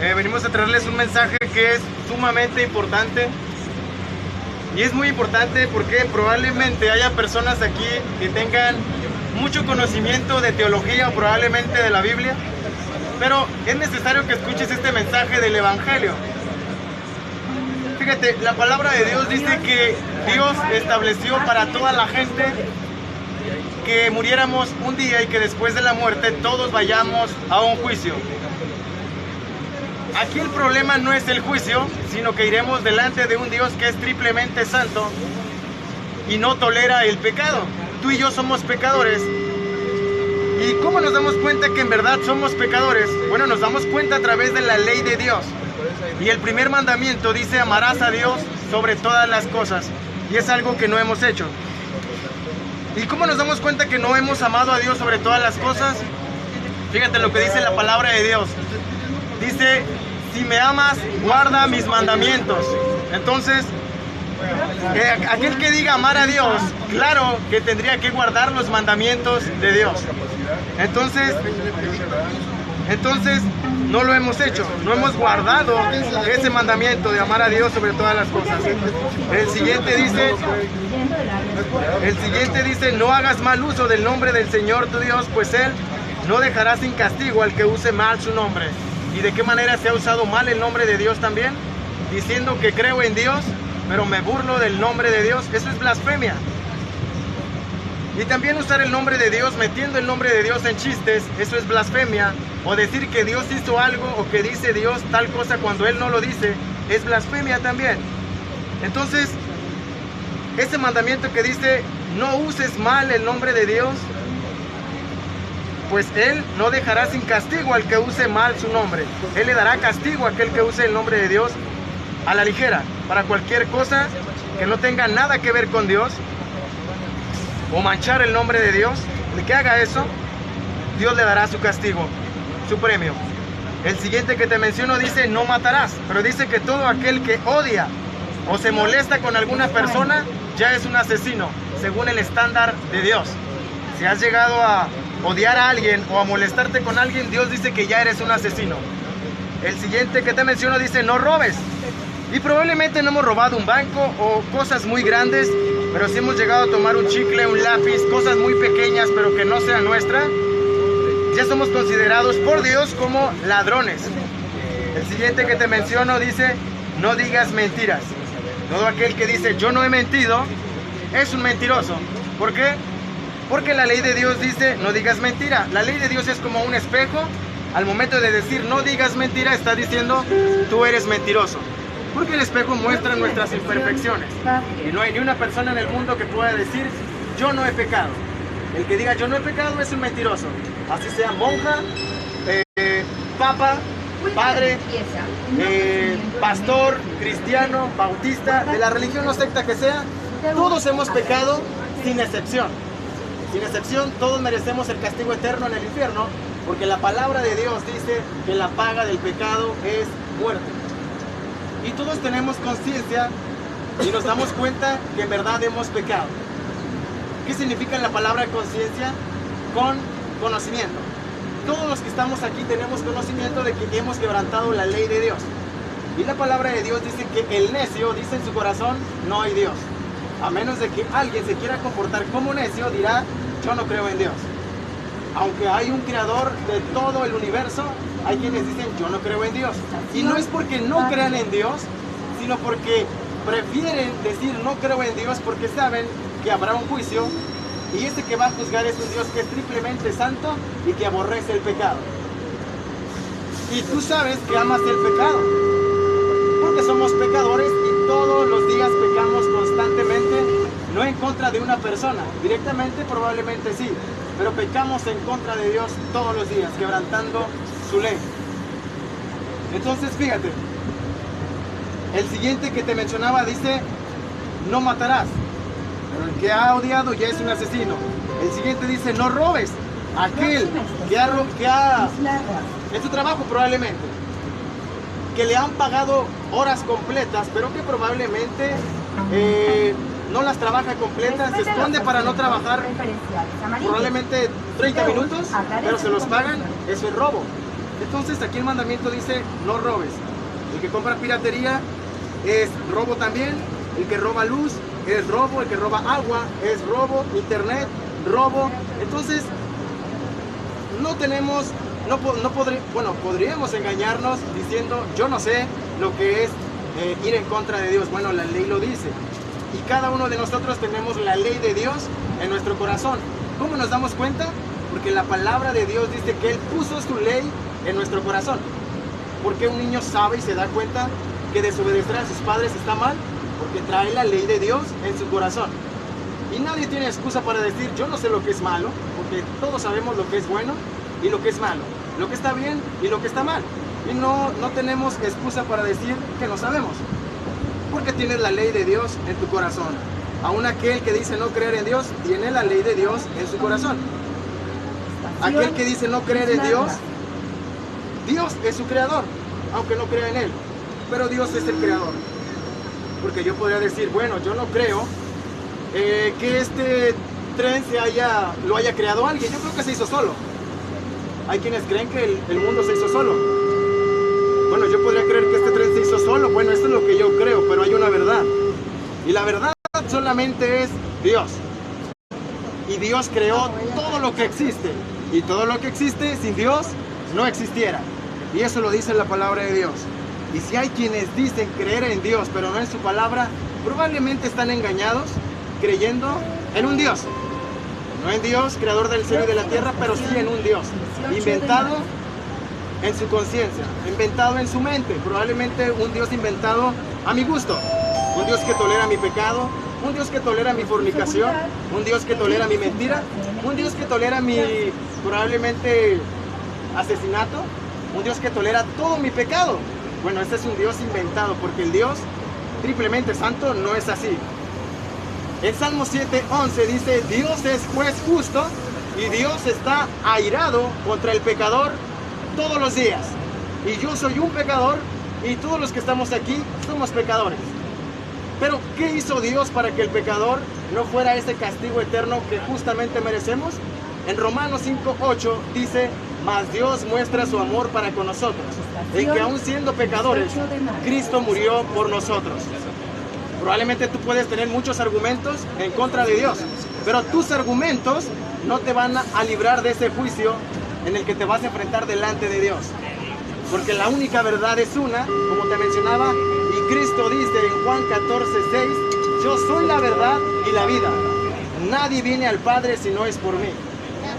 Venimos a traerles un mensaje que es sumamente importante. Y es muy importante porque probablemente haya personas aquí que tengan mucho conocimiento de teología o probablemente de la Biblia, pero es necesario que escuches este mensaje del Evangelio. Fíjate, la palabra de Dios dice que Dios estableció para toda la gente que muriéramos un día y que después de la muerte todos vayamos a un juicio. Aquí el problema no es el juicio, sino que iremos delante de un Dios que es triplemente santo y no tolera el pecado. Tú y yo somos pecadores. ¿Y cómo nos damos cuenta que en verdad somos pecadores? Bueno, nos damos cuenta a través de la ley de Dios. Y el primer mandamiento dice: amarás a Dios sobre todas las cosas. Y es algo que no hemos hecho. ¿Y cómo nos damos cuenta que no hemos amado a Dios sobre todas las cosas? Fíjate lo que dice la palabra de Dios. Dice: si me amas, guarda mis mandamientos. Entonces, aquel que diga amar a Dios, claro que tendría que guardar los mandamientos de Dios. Entonces no lo hemos hecho, no hemos guardado ese mandamiento de amar a Dios sobre todas las cosas. El siguiente dice: no hagas mal uso del nombre del Señor tu Dios, pues Él no dejará sin castigo al que use mal su nombre. ¿Y de qué manera se ha usado mal el nombre de Dios también? Diciendo que creo en Dios, pero me burlo del nombre de Dios. Eso es blasfemia. Y también usar el nombre de Dios, metiendo el nombre de Dios en chistes, eso es blasfemia. O decir que Dios hizo algo o que dice Dios tal cosa cuando Él no lo dice, es blasfemia también. Entonces, ese mandamiento que dice: no uses mal el nombre de Dios, pues Él no dejará sin castigo al que use mal su nombre. Él le dará castigo a aquel que use el nombre de Dios a la ligera, para cualquier cosa que no tenga nada que ver con Dios o manchar el nombre de Dios. El que haga eso, Dios le dará su castigo, su premio. El siguiente que te menciono dice: no matarás, pero dice que todo aquel que odia o se molesta con alguna persona ya es un asesino, según el estándar de Dios. Si has llegado a odiar a alguien o a molestarte con alguien, Dios dice que ya eres un asesino. El siguiente que te menciono dice: no robes. Y probablemente no hemos robado un banco o cosas muy grandes, pero si hemos llegado a tomar un chicle, un lápiz, cosas muy pequeñas pero que no sean nuestras, ya somos considerados por Dios como ladrones. El siguiente que te menciono dice: no digas mentiras. Todo aquel que dice yo no he mentido es un mentiroso. ¿Por qué? Porque la ley de Dios dice: no digas mentira. La ley de Dios es como un espejo. Al momento de decir no digas mentira, está diciendo tú eres mentiroso. Porque el espejo muestra nuestras imperfecciones. Y no hay ni una persona en el mundo que pueda decir yo no he pecado. El que diga yo no he pecado es un mentiroso. Así sea monja, papa, padre, pastor, cristiano, bautista, de la religión o secta que sea, todos hemos pecado sin excepción. Sin excepción, todos merecemos el castigo eterno en el infierno, porque la palabra de Dios dice que la paga del pecado es muerte. Y todos tenemos conciencia y nos damos cuenta que en verdad hemos pecado. ¿Qué significa la palabra conciencia? Con conocimiento. Todos los que estamos aquí tenemos conocimiento de que hemos quebrantado la ley de Dios. Y la palabra de Dios dice que el necio dice en su corazón: no hay Dios. A menos de que alguien se quiera comportar como necio, dirá: yo no creo en Dios. Aunque hay un creador de todo el universo, hay quienes dicen: yo no creo en Dios. Y no es porque no crean en Dios, sino porque prefieren decir no creo en Dios porque saben que habrá un juicio y ese que va a juzgar es un Dios que es triplemente santo y que aborrece el pecado. Y tú sabes que amas el pecado porque somos pecadores y todos los días pecamos constantemente, no en contra de una persona, directamente probablemente sí, pero pecamos en contra de Dios todos los días, quebrantando su ley. Entonces fíjate, el siguiente que te mencionaba dice: no matarás, pero el que ha odiado ya es un asesino. El siguiente dice: no robes. Aquel que ha en su trabajo probablemente, que le han pagado horas completas, pero que probablemente no las trabaja completas, se esconde para no trabajar probablemente 30 minutos, pero se los pagan, eso es robo. Entonces aquí el mandamiento dice, no robes. El que compra piratería es robo también. El que roba luz es robo. El que roba agua es robo. Internet, robo. Entonces, podríamos engañarnos diciendo, yo no sé lo que es ir en contra de Dios. Bueno, la ley lo dice. Y cada uno de nosotros tenemos la ley de Dios en nuestro corazón. ¿Cómo nos damos cuenta? Porque la palabra de Dios dice que Él puso su ley en nuestro corazón. Porque un niño sabe y se da cuenta que desobedecer a sus padres está mal, porque trae la ley de Dios en su corazón. Y nadie tiene excusa para decir, yo no sé lo que es malo, porque todos sabemos lo que es bueno y lo que es malo, lo que está bien y lo que está mal. Y no tenemos excusa para decir que no sabemos, porque tienes la ley de Dios en tu corazón. Aún aquel que dice no creer en Dios, tiene la ley de Dios en su corazón. Aquel que dice no creer en Dios, Dios es su creador, aunque no crea en Él. Pero Dios es el creador. Porque yo podría decir, bueno, yo no creo que este tren lo haya creado alguien. Yo creo que se hizo solo. Hay quienes creen que el mundo se hizo solo. Bueno, yo podría creer que este tren se hizo solo. Bueno, esto es lo que yo creo, pero hay una verdad. Y la verdad solamente es Dios. Y Dios creó todo lo que existe. Y todo lo que existe sin Dios no existiera. Y eso lo dice la palabra de Dios. Y si hay quienes dicen creer en Dios, pero no en su palabra, probablemente están engañados creyendo en un Dios. No en Dios, creador del cielo y de la tierra, pero sí en un Dios. Inventado en su conciencia, inventado en su mente. Probablemente un Dios inventado a mi gusto. Un Dios que tolera mi pecado, un Dios que tolera mi fornicación, un Dios que tolera mi mentira, un Dios que tolera mi probablemente asesinato, un Dios que tolera todo mi pecado. Bueno, este es un Dios inventado, porque el Dios triplemente santo no es así. El Salmo 7:11 dice, Dios es juez justo y Dios está airado contra el pecador todos los días. Y yo soy un pecador y todos los que estamos aquí somos pecadores. Pero, ¿qué hizo Dios para que el pecador no fuera ese castigo eterno que justamente merecemos? En Romanos 5:8 dice, mas Dios muestra su amor para con nosotros, en que aún siendo pecadores, Cristo murió por nosotros. Probablemente tú puedes tener muchos argumentos en contra de Dios, pero tus argumentos no te van a librar de ese juicio en el que te vas a enfrentar delante de Dios. Porque la única verdad es una, como te mencionaba, y Cristo dice en Juan 14:6, yo soy la verdad y la vida. Nadie viene al Padre si no es por mí.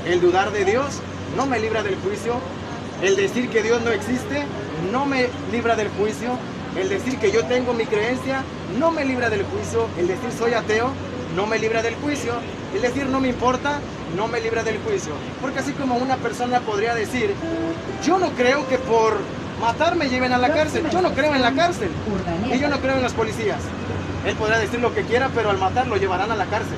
El dudar de Dios no me libra del juicio. El decir que Dios no existe no me libra del juicio. El decir que yo tengo mi creencia no me libra del juicio. El decir soy ateo no me libra del juicio. El decir no me importa no me libra del juicio. Porque así como una persona podría decir, yo no creo que por matar me lleven a la cárcel. Yo no creo en la cárcel. Y yo no creo en los policías. Él podrá decir lo que quiera, pero al matar lo llevarán a la cárcel.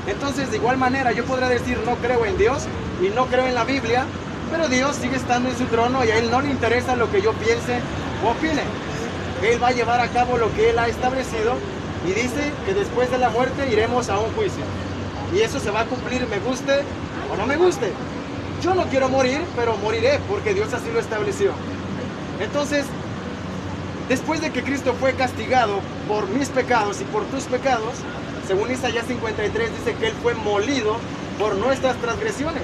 Entonces, de igual manera, yo podría decir no creo en Dios y no creo en la Biblia, pero Dios sigue estando en su trono y a Él no le interesa lo que yo piense o opine. Él va a llevar a cabo lo que Él ha establecido y dice que después de la muerte iremos a un juicio. Y eso se va a cumplir, me guste o no me guste. Yo no quiero morir, pero moriré porque Dios así lo estableció. Entonces, después de que Cristo fue castigado por mis pecados y por tus pecados, según Isaías 53 dice que Él fue molido por nuestras transgresiones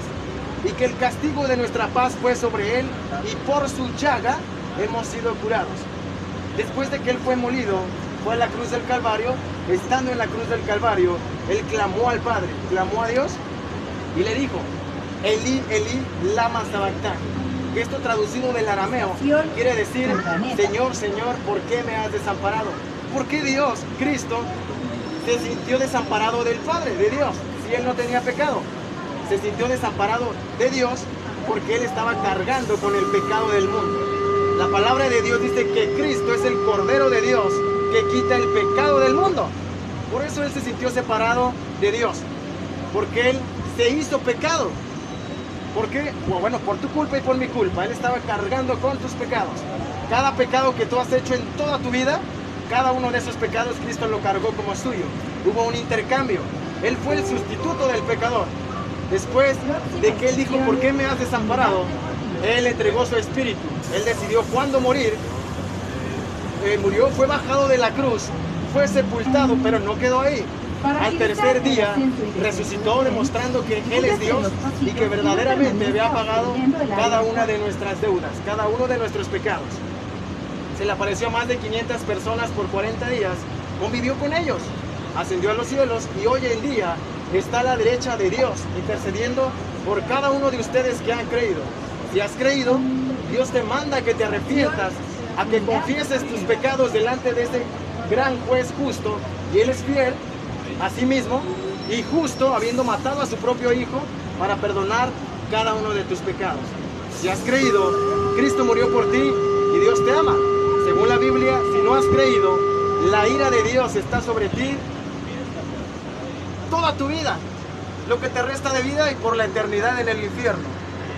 y que el castigo de nuestra paz fue sobre Él y por su llaga hemos sido curados. Después de que Él fue molido, fue a la cruz del Calvario. Estando en la cruz del Calvario, Él clamó al Padre, clamó a Dios y le dijo, Elí, Elí, lama sabactani. Esto traducido del arameo quiere decir, Señor, Señor, ¿por qué me has desamparado? ¿Por qué Dios, Cristo, se sintió desamparado del Padre, de Dios, si Él no tenía pecado? Se sintió desamparado de Dios porque Él estaba cargando con el pecado del mundo. La palabra de Dios dice que Cristo es el Cordero de Dios que quita el pecado del mundo. Por eso Él se sintió separado de Dios, porque Él se hizo pecado. ¿Por qué? Bueno, por tu culpa y por mi culpa. Él estaba cargando con tus pecados. Cada pecado que tú has hecho en toda tu vida, cada uno de esos pecados Cristo lo cargó como suyo. Hubo un intercambio. Él fue el sustituto del pecador. Después de que Él dijo, ¿por qué me has desamparado? Él entregó su espíritu. Él decidió cuándo morir. Murió, fue bajado de la cruz, fue sepultado, pero no quedó ahí. Al tercer día resucitó, demostrando que Él es Dios y que verdaderamente había pagado cada una de nuestras deudas, cada uno de nuestros pecados. Se le apareció a más de 500 personas por 40 días, convivió con ellos, ascendió a los cielos y hoy en día está a la derecha de Dios, intercediendo por cada uno de ustedes que han creído. Si has creído, Dios te manda a que te arrepientas, a que confieses tus pecados delante de ese gran juez justo, y Él es fiel a sí mismo y justo, habiendo matado a su propio Hijo para perdonar cada uno de tus pecados. Si has creído, Cristo murió por ti y Dios te ama. Según la Biblia, si no has creído, la ira de Dios está sobre ti toda tu vida, lo que te resta de vida y por la eternidad en el infierno.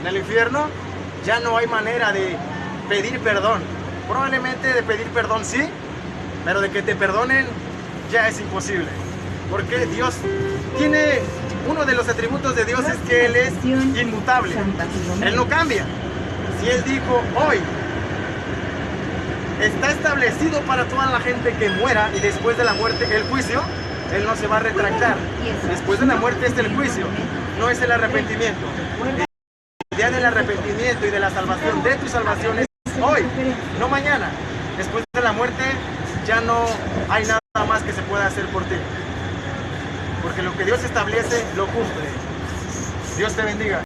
En el infierno ya no hay manera de pedir perdón. Probablemente de pedir perdón sí, pero de que te perdonen ya es imposible. Porque Dios tiene, uno de los atributos de Dios es que Él es inmutable. Él no cambia. Si Él dijo hoy, está establecido para toda la gente que muera y después de la muerte el juicio, Él no se va a retractar. Después de la muerte es el juicio, no es el arrepentimiento. El día del arrepentimiento y de la salvación, de tu salvación, es hoy, no mañana. Después de la muerte ya no hay nada más que se pueda hacer por ti. Porque lo que Dios establece, lo cumple. Dios te bendiga.